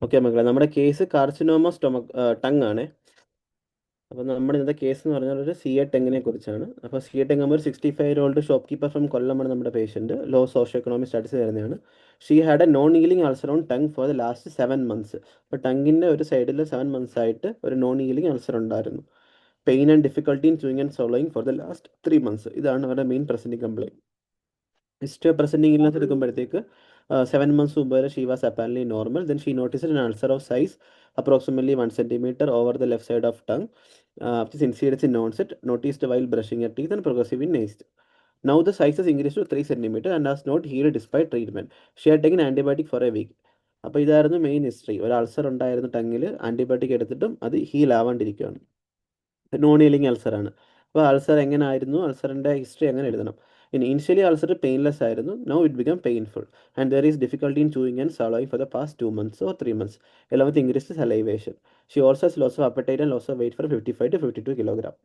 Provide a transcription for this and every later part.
Okay മക്കളെ, നമ്മുടെ case carcinoma tongue ആണ്. അപ്പോൾ നമ്മുടെ ഇന്നത്തെ കേസ് എന്ന് പറഞ്ഞാൽ ഒരു സി എ ടെങ്ങിനെ കുറിച്ചാണ്. അപ്പോൾ സി എ ടെങ് ഒരു 65-year-old ഷോപ്പ് കീപ്പർ ഫ്രം കൊല്ലമാണ് നമ്മുടെ patient. Low socio economic status വരുന്നതാണ്. She had a non healing ulcer on tongue for the last 7 months. അപ്പോൾ ടങ്ങിൻ്റെ ഒരു സൈഡിൽ 7 months ആയിട്ട് ഒരു നോൺ ഹീലിംഗ് അൾസർ ഉണ്ടായിരുന്നു. Pain and difficulty in chewing and സ്വോളോയിങ് four the last 3 months. ഇതാണ് അവരുടെ main presenting complaint. History presenting ഇല്ലാത്ത എടുക്കുമ്പോഴത്തേക്ക് 7 months മുമ്പ് വരെ she was apparently normal. Then she noticed an ulcer of size approximately 1 centimeter over the left side of tongue, which is insidious in onset, noticed while brushing her teeth and progressive in age. Now the size has increased to 3 centimeter and has not healed despite treatment. She had taken antibiotic for a week. അപ്പോൾ ഇതായിരുന്നു main history. ഒരു ulcer ഉണ്ടായിരുന്നു ടങ്ങിൽ, antibiotic എടുത്തിട്ടും അത് heal ആവാണ്ടിരിക്കുകയാണ്. Non healing അൾസറാണ്. അപ്പോൾ ulcer എങ്ങനെ ആയിരുന്നു, അൾസറിൻ്റെ ഹിസ്റ്ററി എങ്ങനെ എഴുതണം? ഇനിഷ്യലി അൾസർ പെയിൻലെസ് ആയിരുന്നു. Now it become painful and there is difficulty in chewing and swallowing for the past 2 months or 3 months, along with increased salivation. She also has loss of appetite and loss of weight from 55 to 52 kilogram.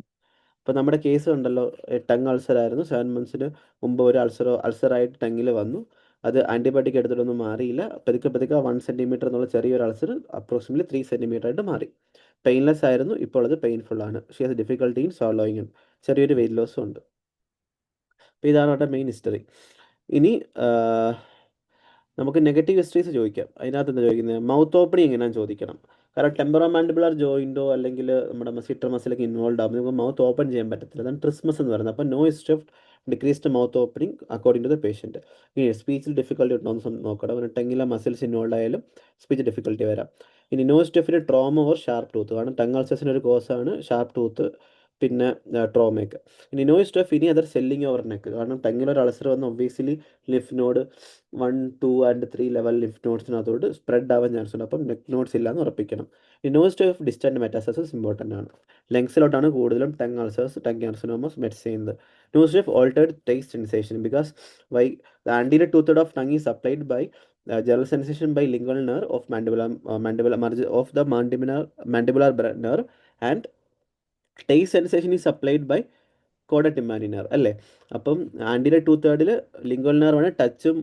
അപ്പോൾ നമ്മുടെ case ഉണ്ടല്ലോ, tongue ulcer ആയിരുന്നു. 7 months മുമ്പ് ഒരു അൾസറായിട്ട് ടങ്ങിൽ വന്നു. അത് antibiotic എടുത്തിട്ടൊന്നും മാറിയില്ല. പതുക്കെ പതുക്കെ 1 centimeter എന്നുള്ള ചെറിയൊരു അൾസർ അപ്രോക്സിമറ്റ്ലി 3 centimeter ആയിട്ട് മാറി. പെയിൻലെസ് ആയിരുന്നു, ഇപ്പോൾ അത് പെയിൻഫുൾ ആണ്. She has difficulty in swallowing. ചെറിയൊരു വെയിറ്റ് ലോസും ഉണ്ട്. അപ്പോൾ ഇതാണ് അവരുടെ മെയിൻ ഹിസ്റ്ററി. ഇനി നമുക്ക് നെഗറ്റീവ് ഹിസ്റ്ററീസ് ചോദിക്കാം. അതിനകത്ത് എന്താ ചോദിക്കുന്നത്? മൗത്ത് ഓപ്പണിങ് എങ്ങനെയാണെന്ന് ചോദിക്കണം. കാരണം ടെമ്പറോ മാൻഡിബുലർ ജോയിൻറ്റോ അല്ലെങ്കിൽ നമ്മുടെ മസിറ്റർ മസിലൊക്കെ ഇൻവോൾവ് ആകുമ്പോൾ നമുക്ക് മൗത്ത് ഓപ്പൺ ചെയ്യാൻ പറ്റത്തില്ല. അതാണ് ട്രിസ്മസ് എന്ന് പറയുന്നത്. അപ്പോൾ no history of decreased mouth opening according to the patient. ഇനി സ്പീച്ചിൽ ഡിഫിക്കൽട്ടി ഉണ്ടോ എന്ന് നോക്കണം. ഒരു ടെങ്ങിലെ മസിൽസ് ഇൻവോൾവ് ആയാലും സ്പീച്ച് ഡിഫിക്കൽട്ടി വരാം. ഇനി no history of trauma or sharp tooth. കാരണം ടങ് അൾസേഴ്സിൻ്റെ ഒരു കോസാണ് ഷാർപ്പ് ടൂത്ത്, പിന്നെ ട്രോമയൊക്കെ. ഇനി നോ ഹിസ്റ്ററി ഓഫ് ഇനി അതർ സെല്ലിങ് ഓവർ നെക്ക്. കാരണം ടങ്ങിലൊരു അൾസർ വന്ന് obviously lymph node 1, 2 and 3 level lymph നോട്ട്സിനകത്തോട്ട് സ്പ്രെഡ് ആവാൻ ചാൻസ് ഉണ്ട്. അപ്പം നെക്ക് നോട്ട്സ് ഇല്ലാന്ന് ഉറപ്പിക്കണം. ഈ no history of distant metastasis important ആണ്. ലങ്സിലോട്ടാണ് കൂടുതലും tongue ulcers, tongue carcinomas mets ചെയ്യുന്നത്. No history of altered taste sensation because why the anterior two third of tongue is supplied by general sensation by lingual nerve of mandibular margin of the mandibular nerve, and taste sensation is supplied by കോഡ tympani nerve അല്ലേ. അപ്പം anterior 2/3 lingual നെർവാണ് ടച്ചും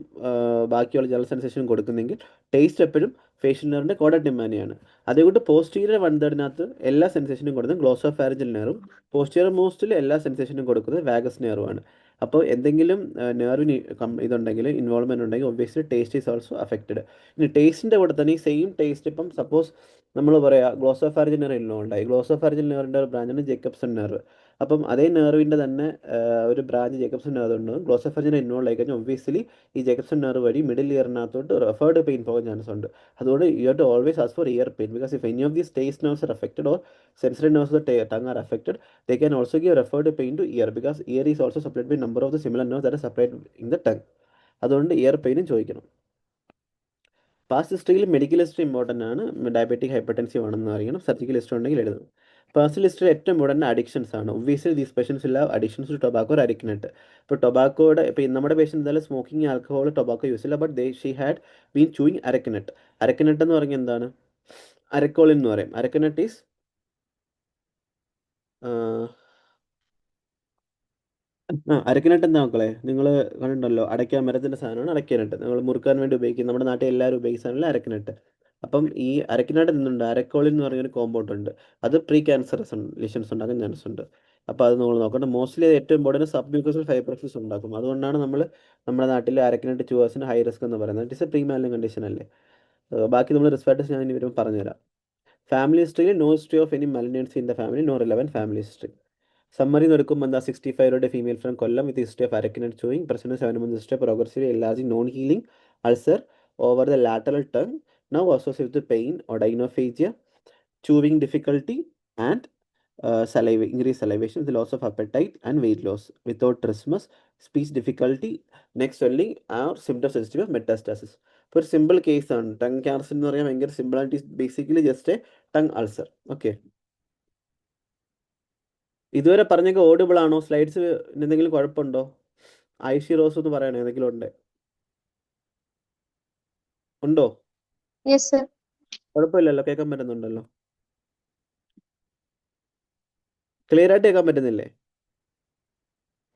ബാക്കിയുള്ള general സെൻസേഷനും കൊടുക്കുന്നെങ്കിൽ taste എപ്പോഴും facial നെർവിൻ്റെ കോഡ ടിമ്പാനിയാണ്. അതുകൊണ്ട് പോസ്റ്റീരിയർ 1/3 എല്ലാ സെൻസേഷനും കൊടുക്കുന്നത് ഗ്ലോസോഫാരിഞ്ചൽ നെർവും, പോസ്റ്റീരിയർ മോസ്റ്റിൽ എല്ലാ സെൻസേഷനും കൊടുക്കുന്നത് വാഗസ് നെർവാണ്. അപ്പോൾ എന്തെങ്കിലും നെർവിന് ഇതുണ്ടെങ്കിൽ, ഇൻവോൾവ്മെൻറ്റ് ഉണ്ടെങ്കിൽ obviously taste is also affected. ഇനി ടേസ്റ്റിൻ്റെ കൂടെ തന്നെ ഈ സെയിം ടേസ്റ്റ് ഇപ്പം സപ്പോസ് നമ്മൾ പറയുക ഗ്ലോസോഫാരിഞ്ചൽ നെർവ് ഇൻവോൾവ് ഉണ്ടായി. ഗ്ലോസോഫാരിഞ്ചൽ നെർവിൻ്റെ ഒരു ബ്രാഞ്ചാണ് ജേക്കബ്സൺ നെർവ്. അപ്പം അതേ നെർവിൻ്റെ തന്നെ ഒരു ബ്രാഞ്ച് ജേക്കബ്സൺ നെർവ് ഉണ്ട്. ഗ്ലോസോഫാരിഞ്ചിനെ ഇൻവോൾവ് ആയി കഴിഞ്ഞാൽ ഒബ്വിയസ്ലി ഈ ജേക്കബ്സൺ നെർവ് വഴി മിഡിൽ ഇയറിനകത്തോട്ട് റെഫേർഡ് പെയിൻ പോകാൻ ചാൻസ് ഉണ്ട്. അതുകൊണ്ട് you have to always ask for ear pain, because if any of these taste nerves are affected or sensory nerves of the tongue are affected, they can also give referred pain to ear, because ear is also supplied by number of the similar nerves that are supplied in the tongue. അതുകൊണ്ട് year പെയിനും ചോദിക്കണം. Past ഹിസ്റ്ററിയിൽ medical history important ആണ്. Diabetic hypertensive ആണെന്ന് അറിയണം. Surgical history ഉണ്ടെങ്കിൽ എഴുതണം. Personal history ഏറ്റവും important addictions ആണ്. ഒബ്വിയസ്ലി ദീസ് പേഷ്യൻസ് ഇല്ല അഡിക്ഷൻസ് ടു ടൊബാക്കോ, അരിക്കനട്ട്. ഇപ്പോൾ ടൊബാക്കോയുടെ ഇപ്പോൾ നമ്മുടെ പേഷ്യൻ എന്തായാലും സ്മോക്കിംഗ്, ആൽക്കഹോൾ, ടൊബാക്കോ യൂസ് ഇല്ല. But she had been chewing അരക്കനട്ട്. അരക്കനട്ട് എന്ന് പറഞ്ഞാൽ എന്താണ്? അരക്കോളിൻ എന്ന് പറയും. അരക്കനട്ട് ഈസ് അരക്കിനട്ട് എന്താ മക്കളെ, നിങ്ങൾ കണ്ടിട്ടുണ്ടല്ലോ, അടയ്ക്കാൻ മരത്തിൻ്റെ സാധനമാണ് അരക്കിനട്ട്. നമ്മൾ മുറുക്കാൻ വേണ്ടി ഉപയോഗിക്കും. നമ്മുടെ നാട്ടിൽ എല്ലാവരും ഉപയോഗിക്കാനുള്ള അരക്കിനട്ട്. അപ്പം ഈ അരക്കിനട്ട് നിന്നുണ്ട് അരക്കോളിൻ എന്ന് പറഞ്ഞൊരു കോമ്പൗണ്ട് ഉണ്ട്. അത് പ്രീ ക്യാൻസറസ് ലിഷൻസ് ഉണ്ടാക്കാൻ ചാൻസ് ഉണ്ട്. അപ്പോൾ അത് നമ്മൾ നോക്കണം. മോസ്റ്റ്ലി ഏറ്റവും ഇമ്പോർട്ടൻറ്റ് സബ് മ്യൂക്കസൽ ഫൈബ്രോസിസ് ഉണ്ടാക്കും. അതുകൊണ്ടാണ് നമ്മുടെ നാട്ടിൽ അരക്കിനട്ട് ചൂവേഴ്സിന് ഹൈ റിസ്ക് എന്ന് പറയുന്നത്. It is a premalignant condition അല്ലേ. ബാക്കി നമ്മൾ റിസ്ക് ഫാക്ടേഴ്സ് ഞാൻ ഇനി വരുമ്പോൾ പറഞ്ഞുതരാം. ഫാമിലി ഹിസ്റ്ററിയിൽ no history of any malignancy in the family, no relevant family history. Summary എടുക്കുമ്പോൾ എന്താ? 65-year-old female from Kollam with history of areca nut chewing, present 7 months history, progressive enlarging non healing ulcer over the lateral tongue, now associated with pain or odynophagia, chewing difficulty, and increased salivation with loss of appetite and weight loss without trismus, speech difficulty, neck swelling or symptoms sensitive of metastasis. ഇപ്പോൾ ഒരു simple കേസാണ്. Tongue cancer എന്ന് പറയാൻ ഭയങ്കര simple ആയിട്ട് basically just A tongue ulcer. Okay, ഇതുവരെ പറഞ്ഞൊക്കെ audible ആണോ? സ്ലൈഡ്സ് എന്തെങ്കിലും കുഴപ്പമുണ്ടോ? ഐഷി റോസ് എന്ന് പറയണേ, എന്തെങ്കിലും ഉണ്ടോ? Yes, sir. കുഴപ്പമില്ലല്ലോ, കേൾക്കാൻ പറ്റുന്നുണ്ടല്ലോ. ക്ലിയർ ആയിട്ട് കേൾക്കാൻ പറ്റുന്നില്ലേ?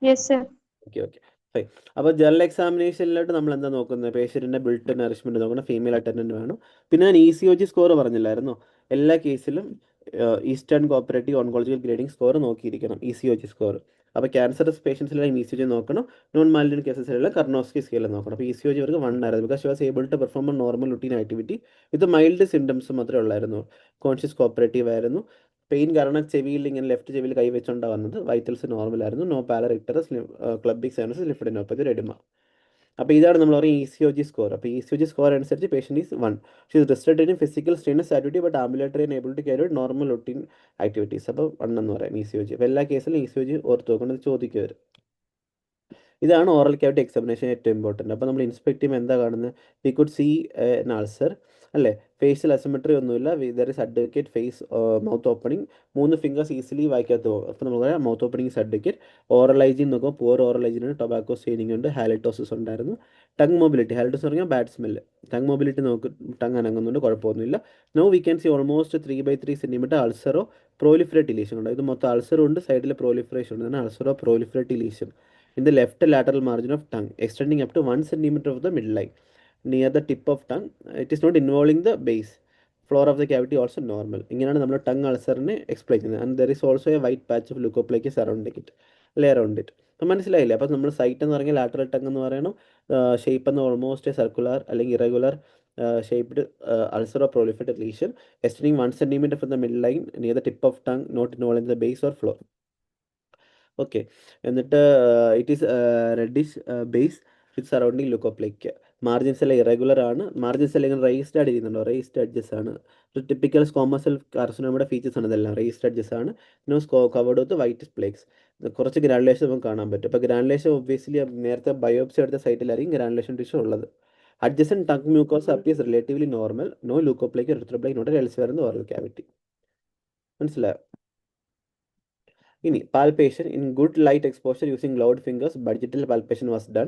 Yes, sir. Okay okay fine. അപ്പോൾ ജനറൽ എക്സാമിനേഷനിലോട്ട് നമ്മൾ എന്താ നോക്കുന്നത്? പേഷ്യൻറ്റിൻ്റെ ബിൽട്ട് നറിഷ്മെൻറ്റ് നോക്കണം, ഫീമെയിൽ അറ്റൻഡൻറ്റ് വേണം. പിന്നെ ഞാൻ ECOG സ്കോർ പറഞ്ഞില്ലായിരുന്നോ? എല്ലാ കേസിലും eastern cooperative oncological grading score നോക്കിയിരിക്കണം, ECOG സ്കോർ. അപ്പോൾ ക്യാൻസറസ് പേഷ്യൻസിലെല്ലാം ECOG നോക്കണം, നോൺ മാലിഗ്നന്റ് കേസസിലെല്ലാം കർണോസ്കി സ്കെയിൽ നോക്കണം. അപ്പോൾ ECOG അവർക്ക് 1 ആയിരുന്നു, because she was able to perform normal routine activity with mild symptoms മാത്രമേ ഉള്ളായിരുന്നു. കോൺഷ്യസ് കോപ്പറേറ്റീവ് ആയിരുന്നു. പെയിൻ കാരണം ചെവിയിൽ ഇങ്ങനെ ലെഫ്റ്റ് ചെവിയിൽ കൈ വെച്ചുകൊണ്ടാണ് വന്നത്. വൈറ്റൽസ് നോർമൽ ആയിരുന്നു. No pallor icterus, clubbing cyanosis, lymphadenopathy, oedema. അപ്പോൾ ഇതാണ് നമ്മൾ പറയും ECOG സ്കോർ. അപ്പോൾ ECOG സ്കോർ അനുസരിച്ച് patient is 1. She is restricted in physical strenuous activity but ambulatory and able to carry out normal routine activities. അപ്പോൾ 1 എന്ന് പറയാം ECOG. അപ്പോൾ എല്ലാ കേസിലും ECOG ഓർത്ത് നോക്കുന്നത് ചോദിക്കുക വരും. ഇതാണ് ഓറൽ ക്യാവിറ്റി എക്സാമിനേഷൻ ഏറ്റവും ഇമ്പോർട്ടൻറ്റ്. അപ്പോൾ നമ്മൾ ഇൻസ്പെക്ട് ചെയ്യുമ്പോൾ എന്താ കാണുന്നത്? We could see an ulcer, അല്ലേ? ഫേഷ്യൽ അസിമെട്രി ഒന്നുമില്ല. There is adequate face mouth opening. 3 fingers easily വായിക്കാത്ത പോകും. അപ്പോൾ നമുക്ക് പറയാം mouth opening is adequate. Oral hygiene നോക്കുമ്പോൾ പുവർ ഓറൽ ഹൈജീൻ ഉണ്ട്, ടൊബാക്കോ സ്റ്റെയിനിങ് ഉണ്ട്, ഹാലിറ്റോസിസ് ഉണ്ടായിരുന്നു. ടങ് മൊബിലിറ്റി, ഹാലിറ്റോസ് പറഞ്ഞാൽ ബാഡ് സ്മെല്ല്. ടങ് മൊബിലിറ്റി നോക്ക്, ടങ് അനങ്ങുന്നുണ്ട്, കുഴപ്പമൊന്നുമില്ല. No we can C almost 3/3 centimetre അൾസറോ proliferate lesion ഉണ്ട്. ഇത് മൊത്തം അൾസറും ഉണ്ട്, സൈഡിൽ പ്രോലിഫറേഷൻ ഉണ്ട്. അതാണ് അൾസറോ proliferate lesion in the left lateral margin of tongue, extending up to 1 centimeter of the midline near the tip of tongue. It is not involving the base. Floor of the cavity also normal. ഇങ്ങനെയാണ് നമ്മൾ tongue അൾസറിനെ explain ചെയ്യുന്നത്. And there is also a white patch of leukoplakia surrounding it, lay around it. അപ്പം മനസ്സിലായില്ലേ? അപ്പം നമ്മൾ site എന്ന് പറഞ്ഞാൽ ലാറ്ററൽ ടങ് എന്ന് പറയണം. ഷേപ്പ് എന്ന് ഓൾമോസ്റ്റ് സർക്കുലർ അല്ലെങ്കിൽ irregular shaped ulcero proliferated lesion extending 1 centimeter from the midline near the tip of tongue, not involving the base or floor. Okay. എന്നിട്ട് it is reddish base with surrounding leukoplakia. Margins എല്ലാം irregular ആണ്. Margins എല്ലാം ഇങ്ങനെ raised ആയിട്ട് ചെയ്യുന്നുണ്ടോ? Raised edges ആണ്. Typical squamous cell കാർസിനോമയുടെ features ആണ് ഇതെല്ലാം. റേസ്ഡ് എഡ്ജസ് ആണ്. No covered with white plaques. കുറച്ച് ഗ്രാനുലേഷൻ നമുക്ക് കാണാൻ പറ്റും. അപ്പോൾ ഗ്രാനുലേഷൻ ഒബ്വിയസ്ലി നേരത്തെ ബയോപ്സി എടുത്ത സൈറ്റിലായിരിക്കും ഗ്രാനുലേഷൻ ടിഷ്യൂ ഉള്ളത്. Adjacent tongue mucosa appears relatively normal. No leukoplakia, erythroplakia, not elsewhere in the oral cavity. മനസ്സിലായോ? ഇനി palpation in good light exposure using gloved fingers ബഡ്ജറ്റിൽ palpation was done.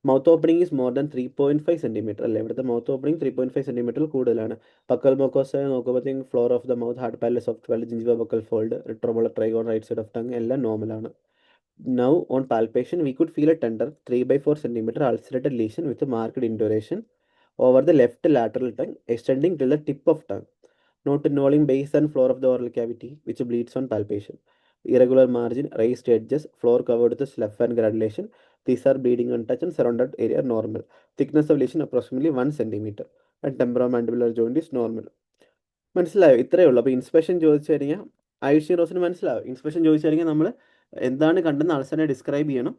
Mouth opening is more than 3.5 centimetre, അല്ലേ? ഇവിടുത്തെ mouth opening 3.5 സെൻറ്റിമീറ്ററിൽ കൂടുതലാണ്. Buccal mucosa നോക്കുമ്പോഴത്തേക്കും floor of the mouth, hard palate, soft palate, gingiva buccal fold, retromolar trigone, right side of tongue എല്ലാം നോർമലാണ്. Now on palpation we could feel a tender 3/4 centimeter ulcerated lesion with a marked induration over the left lateral tongue extending till the tip of tongue, not involving base and floor of the oral cavity, which bleeds on palpation. Irregular margin, raised edges, floor covered with slough and granulation. These are bleeding untouched and surrounded area normal. Thickness of lesion approximately 1 centimeter. And temporomandibular joint is normal. മനസ്സിലായോ? ഇത്രയേ ഉള്ളൂ. അപ്പോൾ inspection ചോദിച്ചു കഴിഞ്ഞാൽ ഐഷി റോസിന് മനസ്സിലാവും. Inspection ചോദിച്ചു കഴിഞ്ഞാൽ നമ്മൾ എന്താണ് കണ്ടെന്ന് അൾസറിനെ ഡിസ്ക്രൈബ് ചെയ്യണം.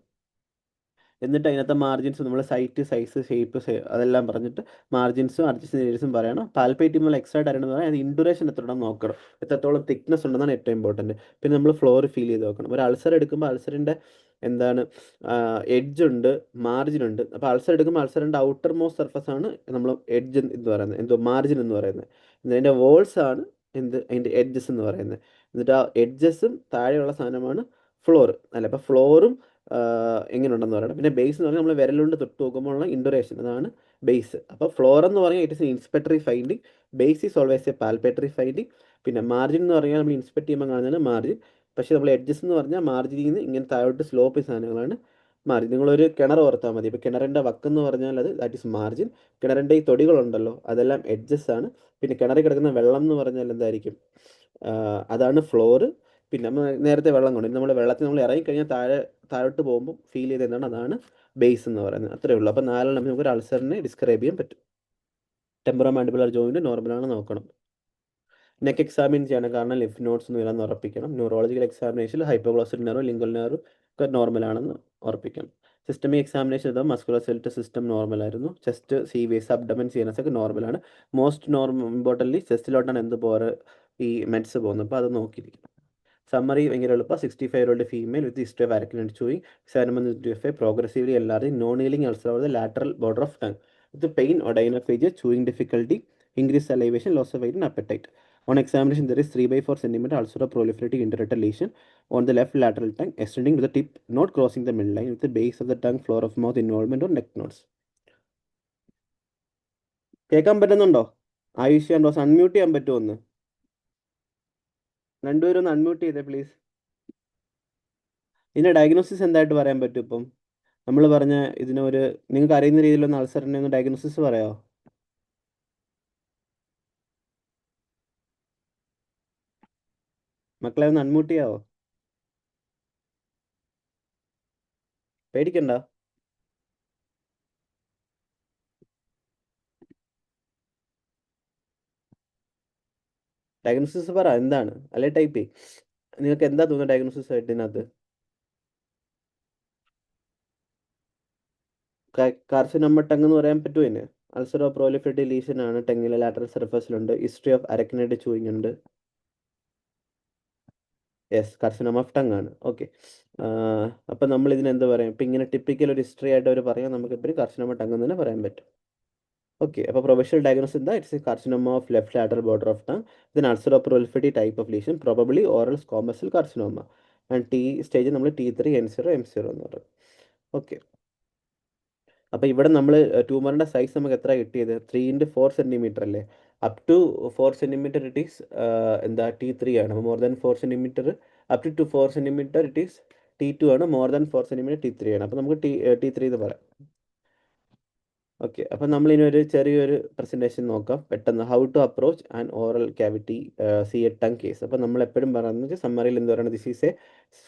എന്നിട്ട് അതിനകത്ത് മാർജിൻസ് നമ്മൾ സൈറ്റ്, സൈസ്, ഷേപ്പ് അതെല്ലാം പറഞ്ഞിട്ട് മാർജിൻസും അഡ്ജസ്റ്റ്മെൻറ്റ് ഏരിയസും പറയണം. പാൽപ്പേറ്റ് നമ്മൾ എക്സ്ട്രാ അറിയണമെന്ന് പറയാം. അത് ഇൻഡുറേഷൻ എത്രത്തോളം നോക്കണം, എത്രത്തോളം തിക്നെസ് ഉണ്ടെന്നാണ് ഏറ്റവും ഇമ്പോർട്ടൻറ്റ്. പിന്നെ നമ്മൾ ഫ്ലോർ ഫീൽ ചെയ്ത് നോക്കണം. ഒരു അൾസർ എടുക്കുമ്പോൾ അൾസറിൻ്റെ എന്താണ് എഡ്ജ് ഉണ്ട്, മാർജിൻ ഉണ്ട്. അപ്പോൾ അൾസർ എടുക്കുമ്പോൾ അൾസറിൻ്റെ ഔട്ടർ മോസ്റ്റ് സർഫസ് ആണ് നമ്മൾ എഡ്ജ് എന്ന് പറയുന്നത്, എന്തോ മാർജിൻ എന്ന് പറയുന്നത്. അതിൻ്റെ വോൾസ് ആണ് അതിൻ്റെ എഡ്ജസ് എന്ന് പറയുന്നത്. എന്നിട്ട് ആ എഡ്ജസും താഴെയുള്ള സാധനമാണ് ഫ്ലോർ, അല്ല? അപ്പോൾ ഫ്ലോറും എങ്ങനെയുണ്ടെന്ന് പറയണം. പിന്നെ ബേസ് എന്ന് പറഞ്ഞാൽ നമ്മൾ വിരലുകൊണ്ട് തൊട്ട് നോക്കുമ്പോഴുള്ള ഇൻഡുറേഷൻ, അതാണ് ബേസ്. അപ്പോൾ ഫ്ലോർ എന്ന് പറഞ്ഞാൽ it is an inspectory finding, base is always a palpatory finding. പിന്നെ മാർജിൻ എന്ന് പറഞ്ഞാൽ നമ്മൾ ഇൻസ്പെക്ട് ചെയ്യുമ്പോൾ കാണുന്നതാണ് മാർജിൻ. പക്ഷേ നമ്മൾ എഡ്ജസ് എന്ന് പറഞ്ഞാൽ മാർജിനിൽ നിന്ന് ഇങ്ങനെ താഴോട്ട് സ്ലോപ്പ് സാധനങ്ങളാണ് മാർജിൻ. നിങ്ങളൊരു കിണർ ഓർത്താൽ മതി. ഇപ്പോൾ കിണറിൻ്റെ വക്കെന്ന് പറഞ്ഞാൽ അത് ദാറ്റ് ഈസ് മാർജിൻ. കിണറിൻ്റെ ഈ തൊടികളുണ്ടല്ലോ അതെല്ലാം എഡ്ജസ് ആണ്. പിന്നെ കിണറിൽ കിടക്കുന്ന വെള്ളം എന്ന് പറഞ്ഞാൽ എന്തായിരിക്കും? അതാണ് ഫ്ലോറ്. പിന്നെ നമ്മൾ നേരത്തെ വെള്ളം കൊണ്ട് നമ്മൾ വെള്ളത്തിൽ നമ്മൾ ഇറങ്ങിക്കഴിഞ്ഞാൽ താഴോട്ട് പോകുമ്പോൾ ഫീൽ ചെയ്ത് എന്താണ്, അതാണ് ബേസ് എന്ന് പറയുന്നത്. അത്രേ ഉള്ളൂ. അപ്പോൾ 4 നമുക്ക് ഒരു അൾസറിനെ ഡിസ്ക്രൈബ് ചെയ്യാൻ പറ്റും. ടെമ്പറോമാൻഡിബുലർ ജോയിൻറ്റ് നോർമലാണ് നോക്കണം. നെക്ക് എക്സാമിൻ ചെയ്യണം, കാരണം ലിഫ് നോട്ട്സ് ഒന്നും ഇല്ലെന്ന് ഉറപ്പിക്കണം. ന്യൂറോളജിക്കൽ എക്സാമിനേഷനിൽ ഹൈപ്പോഗ്ലോസൽ നെർവ്, ലിംഗൽ നെർവ് ഒക്കെ നോർമലാണെന്ന് ഉറപ്പിക്കണം. സിസ്റ്റമിക് എക്സാമിനേഷൻ ചെയ്താൽ മസ്കുലർ സ്കെലറ്റൽ സിസ്റ്റം നോർമലായിരുന്നു. ചെസ്റ്റ്, CVS, അബ്ഡമൻ, CNS ഒക്കെ നോർമലാണ്. മോസ്റ്റ് ഇമ്പോർട്ടൻ്റ്ലി ചെസ്റ്റിലോട്ടാണ് എന്ത് പോറ് ഈ മെഡ്സ് പോകുന്നത്. അപ്പോൾ അത് നോക്കിയിരിക്കും. സമ്മറി ഭയങ്കര എളുപ്പം. 65-year-old female with history of areca nut chewing, 7 months to progressively എല്ലാവരും non healing ulcer of the lateral border of tongue with pain or odynophagia, chewing difficulty, increased salivation, loss of weight and appetite. On examination, there is 3/4 centimeter ulcer or proliferating interrectal lesion on the left lateral tongue, extending to the tip, not crossing the midline, with the base of the tongue, floor of mouth involvement or neck nodes. കേൾക്കാൻ പറ്റുന്നുണ്ടോ? Ayush and rose unmute ചെയ്യാൻ പറ്റുമോ? ഒന്ന് രണ്ടുപേരും ഒന്ന് unmute ചെയ്തേ please. ഇതിൻ്റെ diagnosis എന്തായിട്ട് പറയാൻ പറ്റും? ഇപ്പം നമ്മൾ പറഞ്ഞ ഇതിനൊരു നിങ്ങൾക്ക് അറിയുന്ന രീതിയിലൊന്ന് അൾസറിൻ്റെ ഒന്ന് ഡയഗ്നോസിസ് പറയാമോ? മക്കളെ ഒന്ന് അൺമ്യൂട്ട് ചെയ്യാവോ? പേടിക്കണ്ട. ഡയഗ്നോസിസ് പറ എന്താണ്, അല്ലെ ടൈപ്പ് ചെയ്. നിങ്ങൾക്ക് എന്താ തോന്നുന്നത് ഡയഗ്നോസിസ് ആയിട്ട് ഇതിനകത്ത്? കാർസിനോമ ടങ് എന്ന് പറയാൻ പറ്റുമോ ഇതിന്? അൾസറോ പ്രോലിഫറേറ്റീവ് ലീഷൻ ആണ്, ടെങ്ങിലെ ലാറ്ററൽ സർഫസിലുണ്ട്. ഹിസ്റ്ററി ഓഫ് അരക്നൈഡ് ചൂയിങ് ഉണ്ട്. യെസ്, കാർസിനോമ ഓഫ് ടങ് ആണ്. ഓക്കെ. അപ്പം നമ്മൾ ഇതിന് എന്താ പറയാം, ഇപ്പം ഇങ്ങനെ ടിപ്പിക്കൽ ഒരു ഹിസ്റ്ററി ആയിട്ട് അവർ പറയാം, നമുക്ക് എപ്പോഴും കാർസിനോമ ടങ് എന്ന് തന്നെ പറയാൻ പറ്റും. ഓക്കെ, അപ്പോൾ പ്രൊഫഷണൽ ഡയഗ്നോസിസ് എന്താ? It's a carcinoma of left lateral border of tongue with ulceroproliferative type of lesion, probably oral squamous cell carcinoma. And T stage നമ്മൾ T3 N0 എന്ന് പറയും. ഓക്കെ. അപ്പോൾ ഇവിടെ നമ്മൾ ട്യൂമറിൻ്റെ സൈസ് നമുക്ക് എത്ര കിട്ടിയത്? 3 × 4 cm അല്ലേ? Up to 4 cm it is എന്താ T3 ആണ്. അപ്പോൾ more than 4 cm, up to 4 cm it is T2 ആണ്. മോർ ദാൻ 4 cm T3 ആണ്. അപ്പോൾ നമുക്ക് T3 എന്ന് പറയാം. ഓക്കെ, അപ്പോൾ നമ്മൾ ഇനി ഒരു ചെറിയൊരു പ്രസൻറ്റേഷൻ നോക്കാം പെട്ടെന്ന്. How to approach and oral cavity C A tongue case. അപ്പോൾ നമ്മൾ എപ്പോഴും പറയുന്നത് സമ്മറിയിൽ എന്ത് പറയുന്നത്, this is a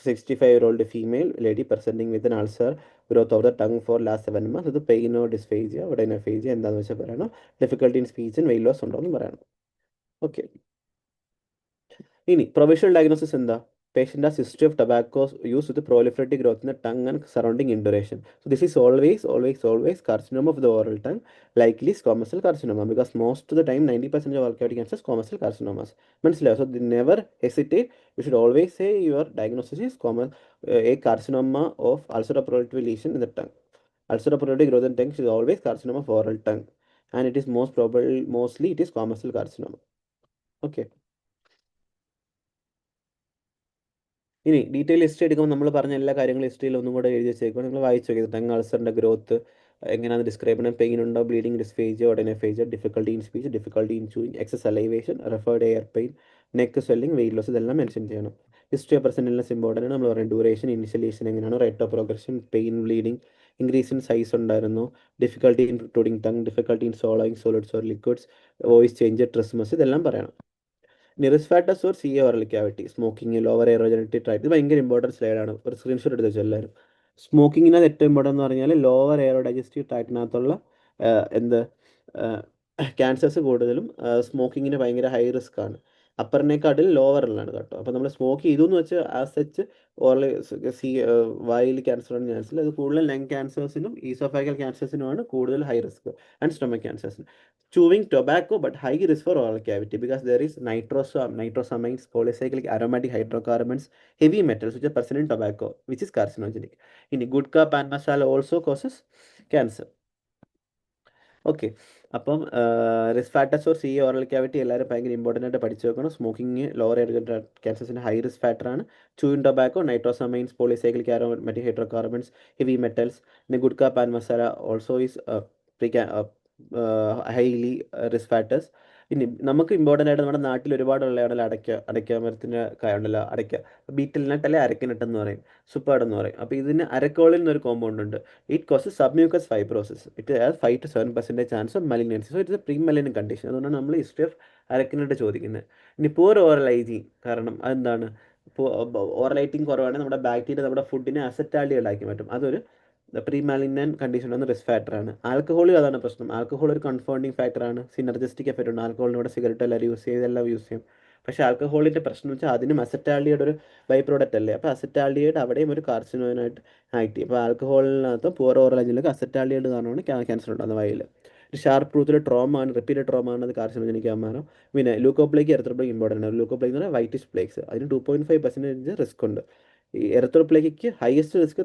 65-year-old female lady presenting with an ulcer growth of the tongue for last 7 months. ഇത് പെയിനോ ഡിസ്ഫേജിയ വൈഡനോഫേജിയ എന്താണെന്ന് വെച്ചാൽ പറയണം. Difficulty in speech and weight loss ഉണ്ടോ എന്ന് പറയണം. ഓക്കെ. ഇനി പ്രൊവിഷണൽ ഡയഗ്നോസിസ് എന്താ? Patient has history of tobacco use with proliferative growth in the tongue and surrounding induration. So this is always carcinoma of the oral tongue, likely squamous cell carcinoma, because most of the time 90% of all cavity cancers squamous cell carcinomas. മനസ്സിലായോ? So never hesitate. You should always say your diagnosis is a carcinoma of ulcerative lesion in the tongue. Ulcerative growth in the tongue is always carcinoma of oral tongue, and it is mostly it is squamous cell carcinoma. Okay. ഇനി detail history എടുക്കുമ്പോൾ നമ്മൾ പറഞ്ഞ എല്ലാ കാര്യങ്ങളും ഹിസ്റ്ററിയിൽ ഒന്നും കൂടെ എഴുതി വെച്ചേക്കും. നിങ്ങൾ വായിച്ചു നോക്കിയത് ടങ് അൾസറിൻ്റെ ഗ്രോത്ത് എങ്ങനെയാണ് ഡിസ്ക്രൈബ് ചെയ്യുന്നത്, പെയിൻ ഉണ്ടോ, bleeding, dysphagia, odynophagia, difficulty in speech, difficulty in chewing, excess salivation, referred ear pain, neck swelling, weight loss, ഇതെല്ലാം മെൻഷൻ ചെയ്യണം. History of present illness important ആണ്. നമ്മൾ പറയും ഡ്യൂറേഷൻ, ഇനിഷ്യലേഷൻ എങ്ങനെയാണ്, rate of progression, pain, bleeding, increase in size ഉണ്ടായിരുന്നു, difficulty in protruding tongue, difficulty in swallowing solids or liquids, voice change, trismus, ഇതെല്ലാം പറയണം. Risk factors for CA oral cavity, smoking, lower aerodigestive tract, ഇത് ഭയങ്കര important സ്ലൈഡാണ്. ഒരു screenshot എടുത്ത് വെച്ചു എല്ലാവരും. സ്മോക്കിങ്ങിനകത്ത് ഏറ്റവും ഇമ്പോർട്ടൻ്റ് എന്ന് പറഞ്ഞാൽ ലോവർ എയറോ ഡൈജസ്റ്റീവ് ട്രാക്റ്റിനകത്തുള്ള എന്ത് ക്യാൻസേഴ്സ് കൂടുതലും സ്മോക്കിങ്ങിന് ഭയങ്കര ഹൈ റിസ്ക് ആണ്. അപ്പറിനേക്കാട്ടിൽ ലോവറിലാണ് കേട്ടോ. അപ്പോൾ നമ്മൾ സ്മോക്ക് ചെയ്തു എന്ന് വെച്ച് ആസ് സച്ച് ഓറൽ വായിൽ ക്യാൻസർ ആണ് ക്യാൻസർ, അത് കൂടുതലും ലങ് ക്യാൻസേഴ്സിനും ഈസോഫാഗൽ ക്യാൻസേഴ്സിനുമാണ് കൂടുതൽ ഹൈ റിസ്ക്, ആൻഡ് സ്റ്റൊമക് ക്യാൻസേഴ്സിന്. Chewing tobacco, but high risk for oral cavity because there is nitrosamines, polycyclic aromatic hydrocarbons, heavy metals which are present in tobacco, which is carcinogenic. In gudka, pan masala also causes cancer. Okay, അപ്പം risk factors for CA oral cavity എല്ലാവരും ഭയങ്കര important ആയിട്ട് പഠിച്ചു വെക്കണം. Smoking lower air ക്യാൻസേഴ്സിൻ്റെ high risk ഫാക്ടറാണ്. Chewing tobacco, nitrosamines, polycyclic aromatic hydrocarbons, heavy metals. പിന്നെ gutka, paan masala also is highly risk factors. ഇനി നമുക്ക് ഇമ്പോർട്ടൻ്റ് ആയിട്ട് നമ്മുടെ നാട്ടിൽ ഒരുപാടുള്ളതാണല്ലോ അടയ്ക്ക മരത്തിൻ്റെ കായുണ്ടല്ലോ, അടയ്ക്ക, ബീറ്റൽ നട്ട് അല്ലെ അരക്കനട്ട് എന്ന് പറയും, സുപ്പാഡ് എന്ന് പറയും. അപ്പോൾ ഇതിന് അരക്കോളിൽ നിന്നൊരു കോമ്പൗണ്ട് ഉണ്ട്. It causes submucous fibrosis. It has 5 to 7% chance of malignancy. So it's a pre malignant condition. അതുകൊണ്ടാണ് നമ്മൾ ഹിസ്റ്ററി ഓഫ് അരക്കനട്ട് ചോദിക്കുന്നത്. ഇനി പൂർ ഓറൽ ഹൈജീൻ, കാരണം അതെന്താണ്, ഓറൽ ഹൈജീൻ കുറവാണെങ്കിൽ നമ്മുടെ ബാക്ടീരിയ നമ്മുടെ ഫുഡിനെ അസറ്റാലിറ്റി ആക്കി മാറ്റും. അതൊരു പ്രീ മാലിഗ്നൻ കണ്ടീഷൻ എന്ന റിസ്ക് ഫാക്ടറാണ്. ആൽക്കഹോളിൽ അതാണ് പ്രശ്നം. ആൽക്കഹോൾ ഒരു കൺഫൗണ്ടിങ് ഫാക്ടറാണ്. സിനർജിസ്റ്റിക് എഫക്റ്റ് ഉണ്ട്. ആൽക്കഹോളിനോട് സിഗരറ്റ് എല്ലാവരും യൂസ് ചെയ്ത് എല്ലാം യൂസ് ചെയ്യും. പക്ഷേ ആൽക്കഹോളിൻ്റെ പ്രശ്നം എന്ന് വെച്ചാൽ അതിനും അസറ്റാലിറ്റിയുടെ ഒരു ബൈ പ്രോഡക്റ്റ് അല്ലേ. അപ്പോൾ അസറ്റാലിറ്റിയുടെ അവിടെയും ഒരു കാർസിനോയിനായിട്ട് ആക്ട് ചെയ്യും. അപ്പോൾ ആൽക്കഹോളിനകത്ത് പൂർ ഓറൽ ഹൈജീനിലൊക്കെ അസറ്റാലിറ്റിയുടെ കാരണമാണ് ക്യാൻസർ ഉണ്ടാകുന്നത് വായിൽ. ഒരു ഷാർപ്പ് ട്രൂത്തിൽ ട്രോമ ആണ്, റിപ്പീറ്റഡ് ട്രോമ ആണ്, അത് കാർസിനോജനിക് ആകാൻ. പിന്നെ ലൂക്കോപ്ലേക്ക് എറിത്രോപ്ലേക്ക് ഇമ്പോർട്ടൻ്റ് ആണ്. ലൂക്കോപ്ലേക്ക് എന്ന് പറഞ്ഞാൽ വൈറ്റിഷ് പ്ലേക്സ്, അതിന് 2.5% റിസ്ക് ഉണ്ട്. ഈ എറിത്രോപ്ലേക്കിക്ക് ഹയസ്റ്റ് റിസ്ക്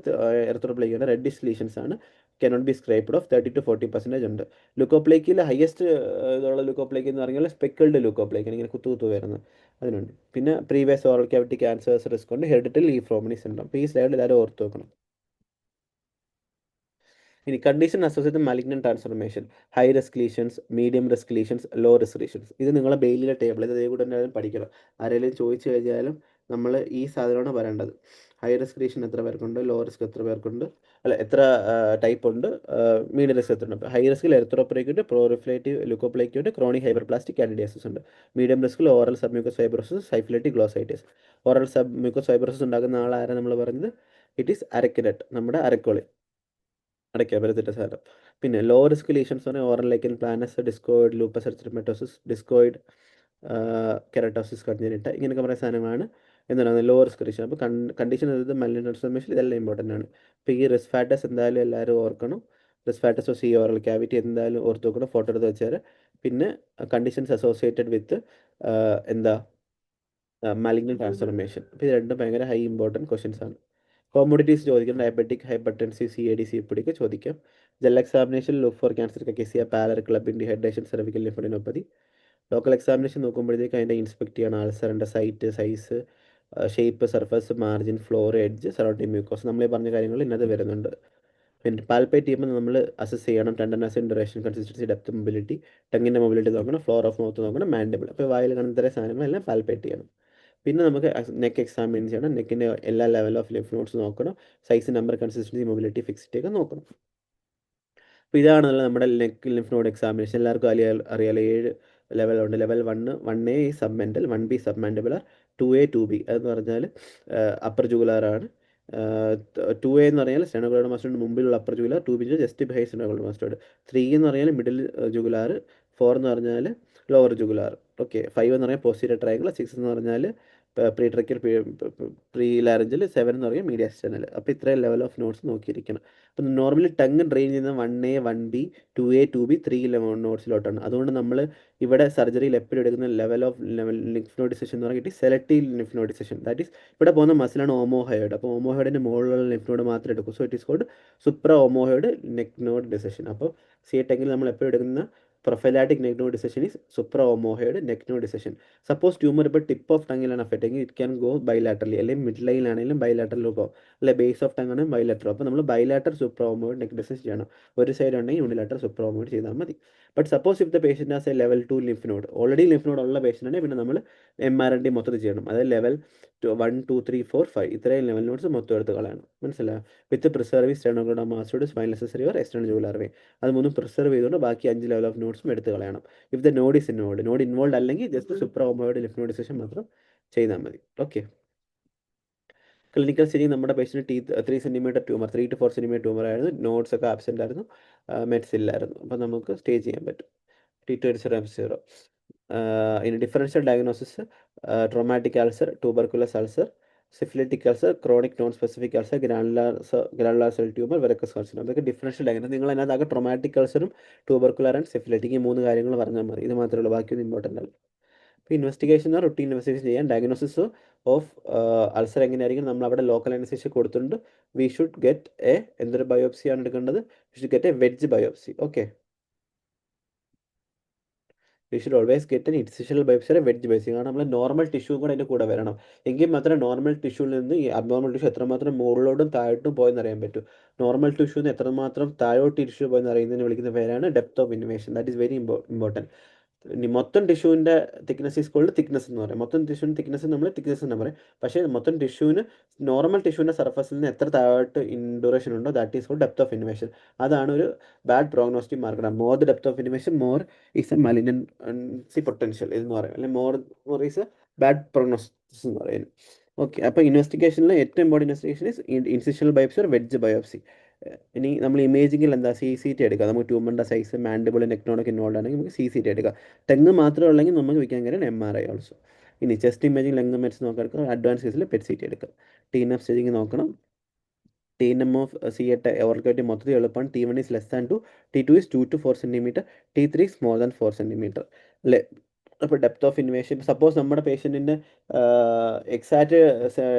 എറിത്രോപ്ലേക്കാണ്. റെഡിഷ് ലീഷൻസ് ആണ്, കനോട്ട് ബി സ്ക്രൈപ്ഡ് ഓഫ് 30 to 40% ഉണ്ട്. ലുക്കോപ്ലേക്കിൽ ഹയസ്റ്റ് ഇതുള്ള ലുക്കോപ്ലേക്ക് എന്ന് പറഞ്ഞാൽ സ്പെക്കിൾഡ് ലുക്കോപ്ലേക്ക്, ഇങ്ങനെ കുത്തു വരുന്നത്, അതിനുണ്ട്. പിന്നെ previous oral cavity cancers risk ഉണ്ട്, ഹെറിഡിറ്ററി ലീഫ്രോമനി സിൻഡ്രോം. അപ്പോൾ ഈ സ്ലൈഡിൽ എല്ലാവരും ഓർത്ത് വെക്കണം. ഇനി condition associated malignant transformation, high risk lesions, medium risk lesions, low risk lesions. ഇത് നിങ്ങളെ ബെയിലിലെ ടേബിൾ, ഇത് ഇതേ കൂടെ തന്നെ പഠിക്കണം. ആരെങ്കിലും ചോദിച്ചു കഴിഞ്ഞാലും നമ്മൾ ഈ സാധനമാണ് പറയേണ്ടത്. ഹൈ റിസ്ക് ലീഷൻ എത്ര പേർക്കുണ്ട്, ലോ റിസ്ക് എത്ര പേർക്കുണ്ട്, അല്ല എത്ര ടൈപ്പ് ഉണ്ട്, മീഡിയം റിസ്ക് എത്ര ഉണ്ട്. അപ്പോൾ ഹൈ റിസ്കിൽ എറിത്രോപ്പറേക്ക് ഉണ്ട്, പ്രോറിഫ്ലേറ്റീവ് ലുക്കോപ്ലേക്ക് ഉണ്ട്, ക്രോണിക് ഹൈപ്പർപ്ലാസ്റ്റിക് കാൻഡിഡിയാസിസ് ഉണ്ട്. മീഡിയം റിസ്കിൽ oral submucous fibrosis, syphilitic glossitis. Oral submucous fibrosis ഉണ്ടാക്കുന്ന ആളാരെ നമ്മൾ പറഞ്ഞത്, ഇറ്റ് ഈസ് അരക്കിനട്ട്, നമ്മുടെ അരക്കോളി, അടയ്ക്കുക പരത്തിൻ്റെ സാധനം. പിന്നെ ലോ റിസ്ക് ലീഷൻസ് പറഞ്ഞാൽ oral lichen planus, discoid lupus erythematosus, discoid keratosis congenita, ഇങ്ങനെയൊക്കെ പറയുന്ന സാധനങ്ങളാണ് എന്താണ് ലോ റിസ്ക് ലീഷൻ. അപ്പോൾ കണ്ടീഷൻ അതായത് മലിൻ ട്രാൻസ്ഫോർമേഷൻ ഇതെല്ലാം ഇമ്പോർട്ടൻ്റ് ആണ്. ഇപ്പോൾ ഈ റിസ്ക് ഫാക്ടേഴ്സ് എന്തായാലും എല്ലാവരും ഓർക്കണം. Risk factors of C oral cavity എന്തായാലും ഓർത്ത് നോക്കണം, ഫോട്ടോ എടുത്ത് വെച്ചാൽ. പിന്നെ കണ്ടീഷൻസ് അസോസിയേറ്റഡ് വിത്ത് എന്താ മാലിഗ്നന്റ് ട്രാൻസ്ഫോർമേഷൻ. അപ്പോൾ ഇത് രണ്ടും ഭയങ്കര ഹൈ ഇമ്പോർട്ടൻറ്റ് ക്വസ്റ്റ്യൻസ് ആണ്. കോമോഡിറ്റീസ് ചോദിക്കാം, diabetic, hypertensive, C A D, C പിടിക്ക് ചോദിക്കാം. General examination look for cancer cachexia, pallor, clubbing dehydration, cervical lymphadenopathy. Local examination നോക്കുമ്പോഴത്തേക്ക് അതിൻ്റെ ഇൻസ്പെക്ട് ചെയ്യണം ആൾസറിൻ്റെ site, size, shape, surface, margin, floor, edge, surrounding mucosa. നമ്മൾ ഈ പറഞ്ഞ കാര്യങ്ങൾ ഇന്നത് വരുന്നുണ്ട്. പിന്നെ പാൽപ്പേറ്റ് ചെയ്യുമ്പോൾ നമ്മൾ അസസ് ചെയ്യണം tenderness, duration, consistency, depth, mobility, ടങ്ങിൻ്റെ മൊബിലിറ്റി നോക്കണം, ഫ്ലോർ ഓഫ് മൗത്ത് നോക്കണം, മാൻഡിബിൾ. അപ്പോൾ വായിൽ കാണുന്ന ഇത്തരം സാധനങ്ങളെല്ലാം പാൽപ്പേറ്റ് ചെയ്യണം. പിന്നെ നമുക്ക് നെക്ക് എക്സാമിൻ ചെയ്യണം, നെക്കിൻ്റെ എല്ലാ ലെവൽ ഓഫ് ലിംഫ് നോട്ട്സ് നോക്കണം, size, number, consistency, mobility, fixity ഒക്കെ നോക്കണം. അപ്പോൾ ഇതാണെന്നുള്ള നമ്മുടെ നെക്ക് ലിംഫ് നോഡ് എക്സാമിനേഷൻ. എല്ലാവർക്കും അറിയാലോ 7 ലെവലുണ്ട്. Level 1 A submental, 1 B submandibular, 2 A 2 B അതെന്ന് പറഞ്ഞാൽ അപ്പർ ജുഗുലാറാണ്. 2 എ എന്ന് പറഞ്ഞാൽ സ്റ്റെനോഗ്ലോയിഡ് മസ്റ്റോയിഡ് മുമ്പിലുള്ള upper jugular, 2 B just behind sternocleidomastoid, 3 എന്ന് പറഞ്ഞാൽ മിഡിൽ ജുഗുലാർ, 4 എന്ന് പറഞ്ഞാൽ ലോവർ ജുഗുലാർ. ഓക്കെ, 5 എന്ന് പറഞ്ഞാൽ പോസ്റ്റീരിയർ ട്രയാങ്കിൾ, 6 എന്ന് പറഞ്ഞാൽ പ്രീട്രക്കിയൽ, പ്രീ ലാരഞ്ചിൽ, 7 എന്ന് പറഞ്ഞാൽ മീഡിയ എക്സ്റ്റേണൽ. അപ്പോൾ ഇത്രയും ലെവൽ ഓഫ് നോട്ട്സ് നോക്കിയിരിക്കണം. അപ്പം നോർമലി ടങ് ഡ്രെയിൻ ചെയ്യുന്ന 1 എ 1 ബി 2 എ 2 ബി 3 നോട്ട്സിലോട്ടാണ്. അതുകൊണ്ട് നമ്മൾ ഇവിടെ സർജറിയിൽ എപ്പോഴും എടുക്കുന്ന level of lymph node decision എന്ന് പറഞ്ഞാൽ selective lymph node decision. That is ഇവിടെ പോകുന്ന മസിലാണ് ഓമോഹയോഡ്. അപ്പോൾ ഓമോഹയോഡിൻ്റെ മുകളിലുള്ള ലിംഫ് നോഡ് മാത്രമേ എടുക്കൂ. So it is called supraomohyoid neck node dissection. അപ്പോൾ സി ടെങ്കിൽ നമ്മൾ എപ്പോഴും എടുക്കുന്ന prophylactic neck node dissection is supraomohyoid neck node dissection. Suppose tumour ഇപ്പോൾ ടിപ്പ് ഓഫ് ടങ്ങിലാണ് അഫക്റ്റെങ്കിൽ ഇറ്റ് ക്യാൻ ഗോ ബൈലാറ്ററലി, അല്ലെങ്കിൽ മിഡ് ലൈനിലാണെങ്കിലും ബൈലാറ്ററലോ പോകും, അല്ലെ ബേസ് ഓഫ് ടങ് ആണെങ്കിൽ ബൈലാറ്ററോ. അപ്പോൾ നമ്മൾ ബൈലാറ്റർ സുപ്രോമോയിഡ് നെക്ക് ഡിസിഷൻ ചെയ്യണം. ഒരു സൈഡ് ഉണ്ടെങ്കിൽ യൂണിലാറ്റർ സുപ്രോമോയിഡ് ചെയ്താൽ മതി. But suppose if the patient has A level 2 lymph node, already lymph node ഉള്ള പേഷ്യൻ്റ് ആണെങ്കിൽ പിന്നെ നമ്മൾ MRND മൊത്തത്തിൽ ചെയ്യണം. അതായത് ലെവൽ 1 2 3 4 5 ഇത്രയും ലെവൽ നോട്ട്സ് മൊത്തം എടുത്ത് കളയണം. മനസ്സിലായോ? With preserving sternocleidomastoid, spinal accessory or external jugular vein. അത് മൂന്നും പ്രിസർവ് ചെയ്തുകൊണ്ട് ബാക്കി 5 ലെവൽ ഓഫ് നോട്ട്സും എടുത്ത് കളയണം. If the node is involved അല്ലെങ്കിൽ just supraomohyoid lymph node dissection മാത്രം ചെയ്താൽ മതി. ഓക്കെ, ക്ലിനിക്കൽ സ്റ്റേജിൽ നമ്മുടെ patient 3 centimetre tumour, 3 to 4 centimetre tumour ആയിരുന്നു, നോട്ട്സ് ഒക്കെ ആബ്സെൻ്റ് ആയിരുന്നു, മെഡ്സ് ഇല്ലായിരുന്നു. അപ്പോൾ നമുക്ക് സ്റ്റേ ചെയ്യാൻ പറ്റും. T20 ഇനി differential diagnosis, traumatic ulcer, tuberculous ulcer, syphilitic ulcer, chronic non specific ulcer, granular cell tumour, verrucous carcinoma. അതൊക്കെ ഡിഫറൻഷ്യൽ ഡയഗ്നോസ്. നിങ്ങൾ അതിനകത്ത് ട്രോമാറ്റിക് അൾസറും ട്യൂബർക്കുലർ ആൻഡ് സിഫിലിറ്റിക് ഈ 3 കാര്യങ്ങൾ പറഞ്ഞാൽ മതി. ഇത് മാത്രമേ ഉള്ളൂ, ബാക്കിയൊന്നും ഇമ്പോർട്ടൻ്റ് അല്ല. ഇപ്പോൾ ഇൻവെസ്റ്റിഗേഷൻ റുട്ടീൻ ഇൻവെസ്റ്റിഗേഷൻ ചെയ്യാൻ ഡയഗ്നോസിസ് ഓഫ് അൾസർ എങ്ങനെയായിരിക്കും, നമ്മൾ അവിടെ ലോക്കൽ അനസ്തീഷ്യ കൊടുത്തിട്ടുണ്ട്. വി ഷുഡ് ഗെറ്റ് എന്തൊരു ബയോപ്സിയാണ് എടുക്കേണ്ടത്? We should get A wedge biopsy. Okay, we should always get an incisional biopsy, wedge biopsy. കാരണം നമ്മൾ നോർമൽ ടിഷ്യൂ കൂടെ അതിൻ്റെ കൂടെ വരണം. എങ്കിൽ മാത്രമേ നോർമൽ ടിഷ്യൂവിൽ നിന്ന് ഈ അബ്നോർമൽ ടിഷ്യൂ എത്രമാത്രം മുകളിലോട്ടും താഴോട്ടും പോയെന്ന് അറിയാൻ പറ്റും. നോർമൽ ടിഷ്യൂന്ന് എത്രമാത്രം താഴോട്ട് ടിഷ്യൂ പോയെന്ന് അറിയുന്നതിന് വിളിക്കുന്ന പേരാണ് depth of invasion. That is very important. ഇനി മൊത്തം ടിഷ്യൂവിൻ്റെ തിക്നെസ് ഈസ് കോൾഡ് തിക്നെസ് എന്ന് പറയും. മൊത്തം ടിഷ്യൂവിൻ്റെ തിക്നെസ് നമ്മൾ തിക്നെസ് എന്ന് പറയും. പക്ഷേ മൊത്തം ടിഷ്യൂവിന് നോർമൽ ടിഷ്യൂവിൻ്റെ സർഫസിൽ നിന്ന് എത്ര താഴോട്ട് ഇൻഡ്യൂറേഷൻ ഉണ്ടോ that is called depth of invasion. അതാണ് ഒരു bad prognostic marker. More the depth of invasion more is a malignancy potential എന്ന് പറയും, അല്ലെങ്കിൽ more is a bad prognosis എന്ന് പറയുന്നത്. ഓക്കെ, അപ്പോൾ ഇൻവെസ്റ്റിഗേഷനിൽ ഏറ്റവും important investigation is incisional biopsy or wedge biopsy. ഇനി നമ്മൾ ഇമേജിങ്ങിൽ എന്താ CCT എടുക്കുക. നമുക്ക് ട്യൂമറിൻ്റെ സൈസ്, മാൻഡിബിൾ, നെക്നോണൊക്കെ ഇൻവോൾവ് ആണെങ്കിൽ നമുക്ക് CCT എടുക്കുക. തെങ്ങ് മാത്രമേ ഉള്ളെങ്കിൽ നമുക്ക് വയ്ക്കാൻ കാര്യം MRI ഓൾസോ. ഇനി ചെസ്റ്റ് ഇമേജിങ്, ലങ് മെറ്റ്സ് നോക്കാൻ അഡ്വാൻസ് കേസിൽ PET-CT എടുക്കുക. TNF സ്റ്റേജിങ് നോക്കണം. TNM ഓഫ് C8 ഓർക്കോട്ടി മൊത്തത്തിൽ എളുപ്പമാണ്. T1 is less than 2, T2 is 2 to 4 centimetre, T3 is more than 4 centimetre അല്ലേ. അപ്പോൾ ഡെപ്ത് ഓഫ് ഇൻവേഷൻ, സപ്പോസ് നമ്മുടെ പേഷ്യൻറ്റിൻ്റെ എക്സാക്റ്റ്